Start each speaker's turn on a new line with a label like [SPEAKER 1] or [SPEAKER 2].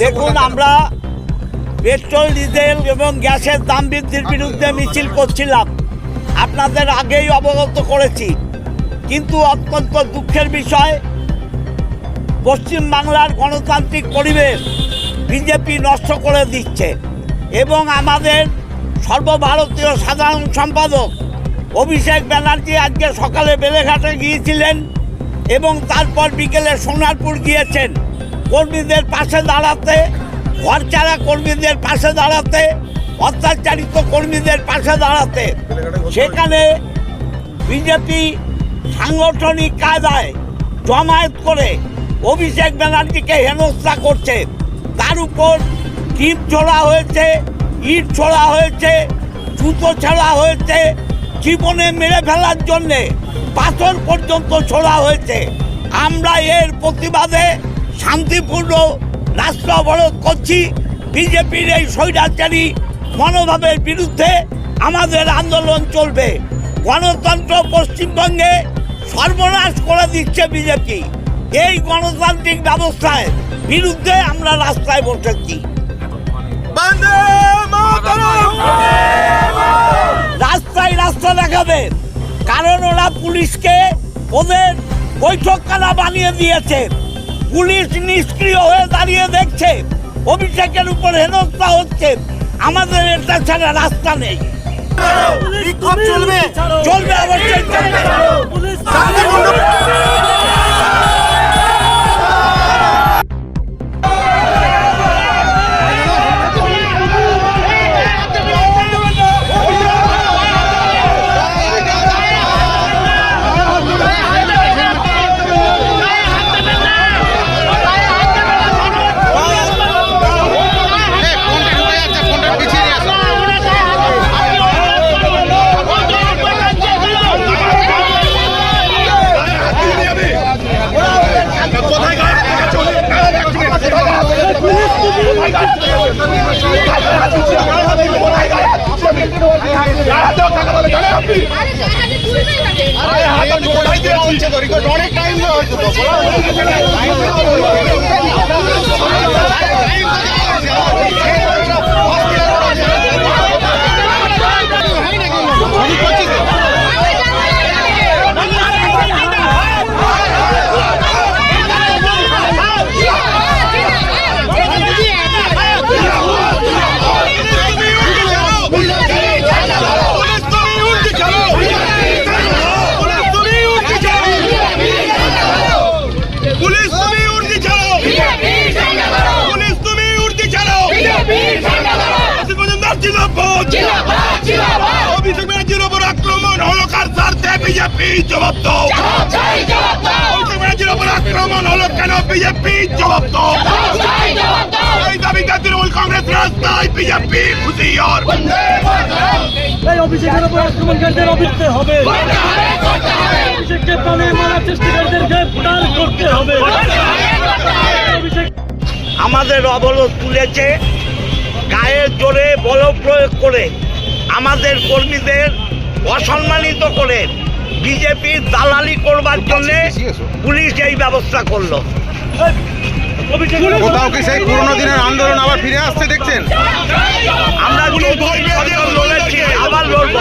[SPEAKER 1] দেখুন, আমরা petrol diesel এবং গ্যাসের দাম বৃদ্ধির বিরুদ্ধে মিছিল করছিলাম, আপনাদের আগেই অবগত করেছি। কিন্তু অত্যন্ত দুঃখের বিষয়, পশ্চিমবাংলার গণতান্ত্রিক পরিবেশ বিজেপি নষ্ট করে দিচ্ছে এবং আমাদের সর্বভারতীয় সাধারণ সম্পাদক অভিষেক ব্যানার্জি আজকে সকালে বেলেঘাটে গিয়েছিলেন এবং তারপর বিকেলে সোনারপুর গিয়েছেন কর্মীদের পাশে দাঁড়াতে, ঘরচারা কর্মীদের পাশে দাঁড়াতে, অত্যাচারিত কর্মীদের পাশে দাঁড়াতে। সেখানে বিজেপি সাংগঠনিক কায়দায় জমায়েত করে অভিষেক ব্যানার্জিকে হেনস্থা করছে। তার উপর টিপ ছোড়া হয়েছে, ইট ছোড়া হয়েছে, জুতো ছোড়া হয়েছে, জীবনে মেরে ফেলার জন্যে পাথর পর্যন্ত ছোড়া হয়েছে। আমরা এর প্রতিবাদে শান্তিপূর্ণ রাস্তা অবরোধ করছি। বিজেপির এই স্বৈরাচারী মনোভাবের বিরুদ্ধে আমাদের আন্দোলন চলবে। গণতন্ত্র পশ্চিমবঙ্গে সর্বনাশ করে দিচ্ছে বিজেপি। এই গণতান্ত্রিক ব্যবস্থার বিরুদ্ধে আমরা রাস্তায় বসেছি। রাস্তায় রাস্তা দেখাবে, কারণ ওরা পুলিশকে ওদের বৈঠকখানা বানিয়ে দিয়েছে। পুলিশ নিষ্ক্রিয় হয়ে দাঁড়িয়ে দেখছে অভিষেকের উপর হেনস্থা হচ্ছে। আমাদের এটা ছাড়া রাস্তা নেই। চলবে, অবশ্যই চলবে।
[SPEAKER 2] অনেক টাইম অভিষেক ব্যানার্জির উপর আক্রমণ হলো কার স্বার্থে? বিজেপি জবাব দাও। অভিষেক ব্যানার্জির উপর আক্রমণ হলো কেন? বিজেপি জবাব দাও। এই দাবিতে তৃণমূল কংগ্রেস রাস্তায়, বিজেপি হুঁশিয়ার।
[SPEAKER 3] এই অভিষেকের উপর আক্রমণকারীদের অবিলম্বে হবে। অভিষেককে প্রাণে মারার চেষ্টাকারীদের গ্রেফতার করতে হবে।
[SPEAKER 1] আমাদের অবরোধ তুলেছে, গায়ের জোরে বল প্রয়োগ করে আমাদের কর্মীদের অসম্মানিত করে বিজেপির দালালি করবার জন্য পুলিশ এই ব্যবস্থা করলো।
[SPEAKER 2] কোথাও কি সেই পুরোনো দিনের আন্দোলন আবার ফিরে আসছে দেখছেন?
[SPEAKER 1] আমরা লড়েছি, আবার লড়বো।